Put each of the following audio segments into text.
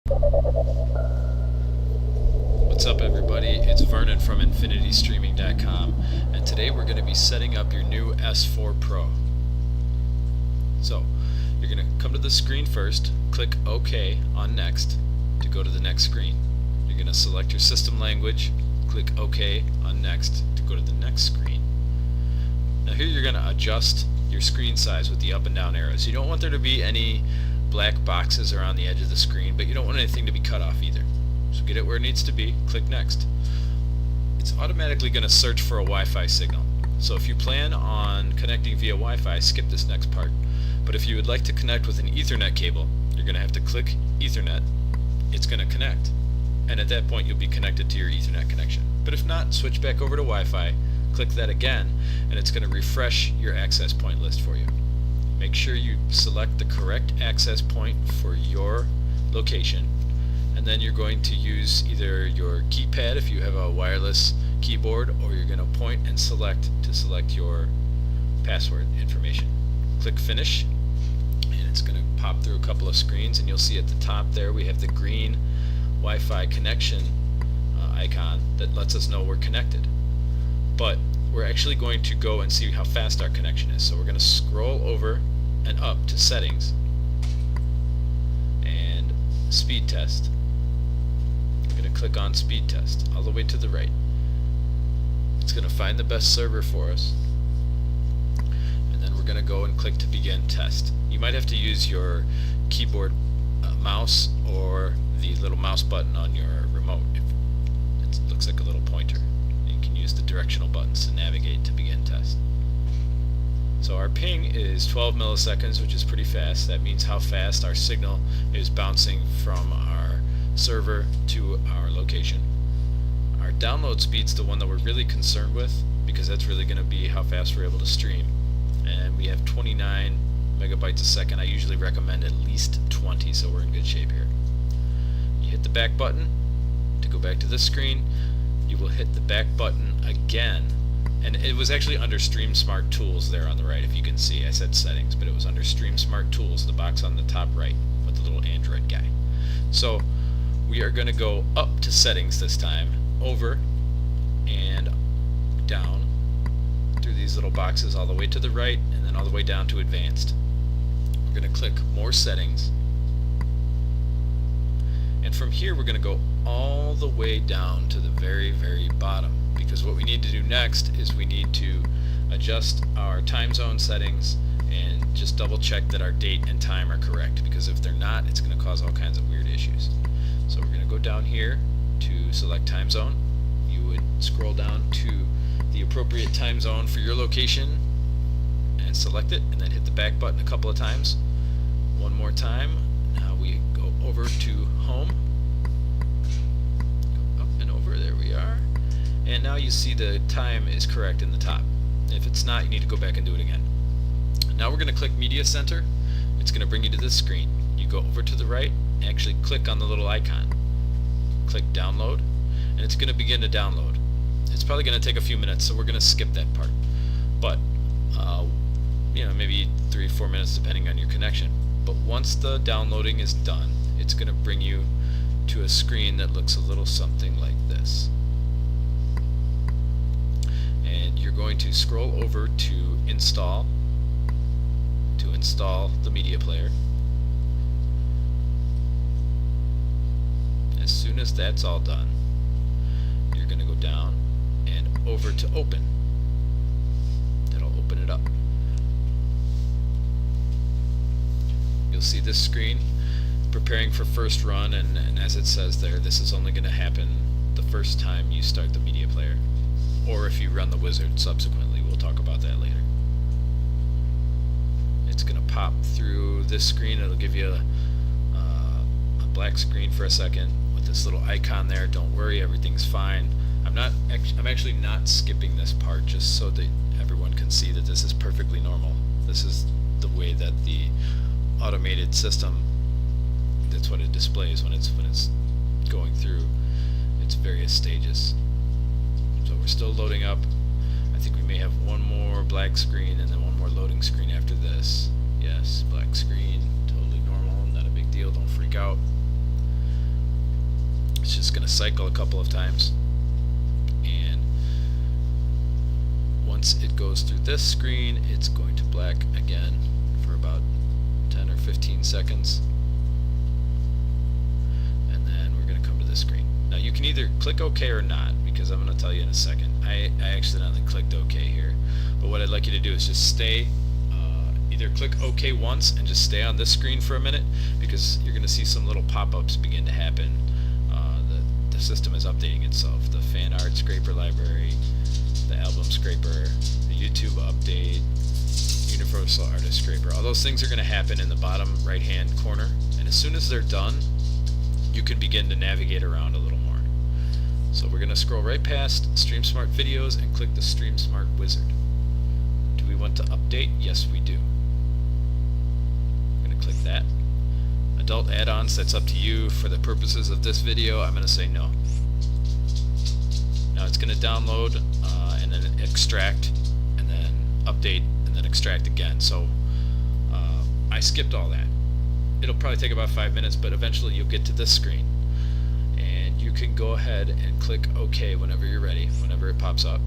What's up, everybody? It's Vernon from InfinityStreaming.com, and today we're going to be setting up your new S4 Pro. So, you're going to come to the screen first, click OK on Next to go to the next screen. You're going to select your system language, click OK on Next to go to the next screen. Now here you're going to adjust your screen size with the up and down arrows. You don't want there to be any black boxes around the edge of the screen, but you don't want anything to be cut off either. So get it where it needs to be, click Next. It's automatically going to search for a Wi-Fi signal. So if you plan on connecting via Wi-Fi, skip this next part. But if you would like to connect with an Ethernet cable, you're going to have to click Ethernet. It's going to connect. And at that point you'll be connected to your Ethernet connection. But if not, switch back over to Wi-Fi, click that again, and it's going to refresh your access point list for you. Make sure you select the correct access point for your location, and then you're going to use either your keypad if you have a wireless keyboard, or you're going to point and select to select your password information. Click Finish, and it's going to pop through a couple of screens, and you'll see at the top there we have the green Wi-Fi connection icon that lets us know we're connected. But we're actually going to go and see how fast our connection is. So we're going to scroll over and up to Settings and Speed Test. I'm going to click on Speed Test all the way to the right. It's going to find the best server for us, and then we're going to go and click to begin test. You might have to use your keyboard mouse or the little mouse button on your remote. It looks like a little pointer. You can use the directional buttons to navigate to begin test. So our ping is 12 milliseconds, which is pretty fast. That means how fast our signal is bouncing from our server to our location. Our download speed's the one that we're really concerned with, because that's really going to be how fast we're able to stream. And we have 29 megabytes a second. I usually recommend at least 20, so we're in good shape here. You hit the back button to go back to this screen. You will hit the back button again, and it was actually under StreamSmart Tools there on the right. If you can see, I said Settings, but it was under StreamSmart Tools, the box on the top right with the little Android guy. So we are going to go up to Settings this time, over and down through these little boxes all the way to the right, and then all the way down to Advanced. We're going to click More Settings, and from here we're going to go all the way down to the very bottom, because what we need to do next is we need to adjust our time zone settings and just double check that our date and time are correct, because if they're not, it's going to cause all kinds of weird issues. So we're going to go down here to select time zone. You would scroll down to the appropriate time zone for your location and select it, and then hit the back button a couple of times. One more time. Now we go over to Home. There we are, and now you see the time is correct in the top. If it's not, you need to go back and do it again. Now we're going to click Media Center. It's going to bring you to this screen. You go over to the right and actually click on the little icon. Click Download, and it's going to begin to download. It's probably going to take a few minutes, so we're going to skip that part. But maybe 3 or 4 minutes depending on your connection. But once the downloading is done, it's going to bring you to a screen that looks a little something like this. And you're going to scroll over to install the media player. As soon as that's all done, you're going to go down and over to open. That'll open it up. You'll see this screen preparing for first run, and as it says there, this is only going to happen the first time you start the media player, or if you run the wizard subsequently. We'll talk about that later. It's going to pop through this screen. It'll give you a black screen for a second with this little icon there. Don't worry, everything's fine. I'm actually not skipping this part, just so that everyone can see that this is perfectly normal. This is the way that the automated system, that's what it displays when it's going through its various stages. So we're still loading up. I think we may have one more black screen and then one more loading screen after this. Yes, black screen, totally normal, not a big deal, don't freak out. to cycle a couple of times, and once it goes through this screen, it's going to black again for about 10 or 15 seconds, and then we're going to come to this screen. Now you can either click OK or not, because I'm going to tell you in a second. I accidentally clicked OK here, but what I'd like you to do is just stay, either click OK once and just stay on this screen for a minute, because you're going to see some little pop-ups begin to happen. The system is updating itself. The fan art scraper library, the album scraper, the YouTube update, universal artist scraper, all those things are going to happen in the bottom right hand corner, and as soon as they're done, you can begin to navigate around a little more. So we're going to scroll right past StreamSmart videos and click the StreamSmart wizard. Do we want to update? Yes, we do. I'm going to click that. Adult add-ons, that's up to you. For the purposes of this video, I'm going to say no. Now it's going to download and then extract and then update and then extract again. So I skipped all that. It'll probably take about 5 minutes, but eventually you'll get to this screen. And you can go ahead and click OK whenever you're ready, whenever it pops up.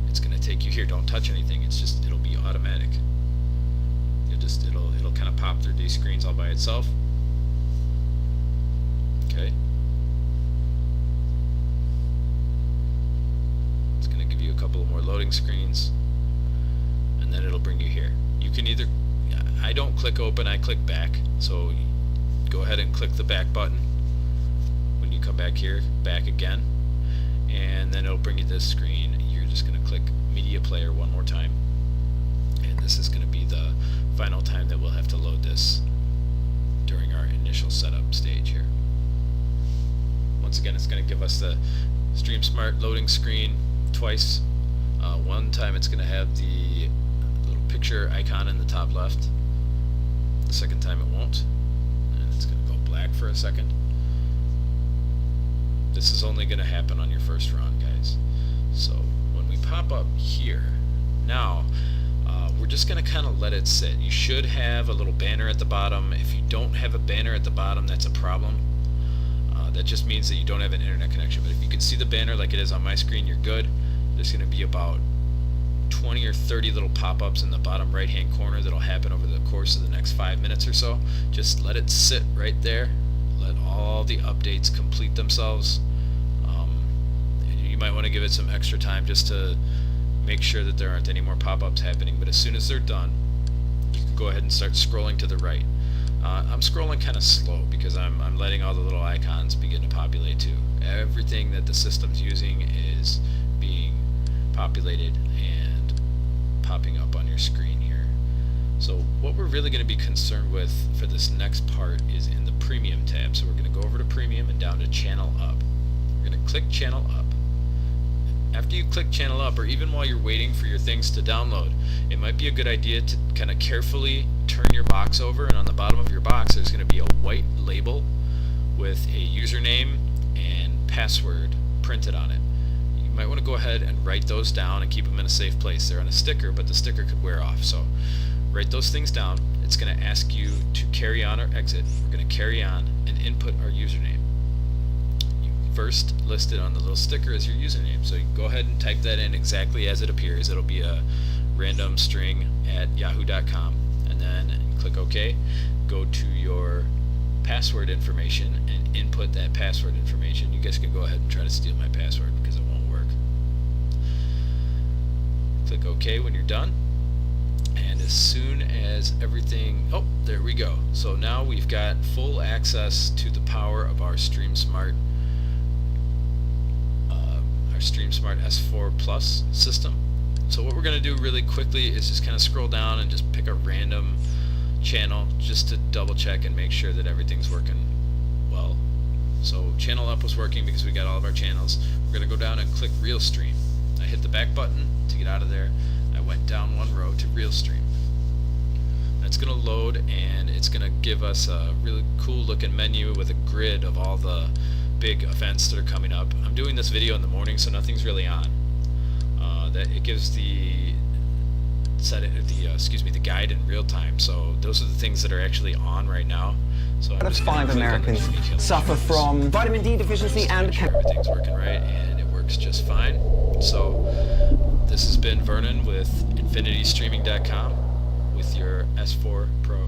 It's going to take you here. Don't touch anything. It'll be automatic. It'll kind of pop through these screens all by itself. Okay. It's going to give you a couple of more loading screens, and then it'll bring you here. You can either, I don't click open, I click back. So go ahead and click the back button when you come back here, back again, and then it'll bring you this screen. You're just going to click media player one more time, and this is going to be the final time that we'll have to load this during our initial setup stage here. Once again, it's going to give us the StreamSmart loading screen twice. One time it's going to have the little picture icon in the top left. The second time it won't, and it's going to go black for a second. This is only going to happen on your first run, guys. So when we pop up here, now we're just going to kind of let it sit. You should have a little banner at the bottom. If you don't have a banner at the bottom, that's a problem. That just means that you don't have an internet connection. But if you can see the banner like it is on my screen, you're good. There's going to be about 20 or 30 little pop-ups in the bottom right hand corner that'll happen over the course of the next 5 minutes or so. Just let it sit right there. Let all the updates complete themselves. You might want to give it some extra time just to make sure that there aren't any more pop-ups happening, but as soon as they're done, you can go ahead and start scrolling to the right. I'm scrolling kind of slow because I'm letting all the little icons begin to populate too. Everything that the system's using is being populated and popping up on your screen here. So what we're really going to be concerned with for this next part is in the Premium tab. So we're going to go over to Premium and down to Channel Up. We're going to click Channel Up. After you click Channel Up, or even while you're waiting for your things to download, it might be a good idea to kind of carefully turn your box over, and on the bottom of your box there's going to be a white label with a username and password printed on it. You might want to go ahead and write those down and keep them in a safe place. They're on a sticker, but the sticker could wear off, so write those things down. It's going to ask you to carry on or exit. We're going to carry on and input our username. First listed on the little sticker is your username, so you go ahead and type that in exactly as it appears. It'll be a random string at yahoo.com, and then click OK. Go to your password information and input that password information. You guys can go ahead and try to steal my password because it won't work. Click OK when you're done, and as soon as everything, oh, there we go. So now we've got full access to the power of our StreamSmart S4 Plus system. So what we're going to do really quickly is just kind of scroll down and just pick a random channel just to double check and make sure that everything's working well. So Channel Up was working because we got all of our channels. We're going to go down and click Real Stream. I hit the back button to get out of there. I went down one row to Real Stream. That's going to load, and it's going to give us a really cool looking menu with a grid of all the big events that are coming up. I'm doing this video in the morning, so nothing's really on. That it gives the the guide in real time. So those are the things that are actually on right now. So I'm Out of just gonna 5 click on the Americans three killing suffer machines. from vitamin D deficiency Just to and make sure everything's working right, and it works just fine. So this has been Vernon with InfinityStreaming.com with your S4 Pro.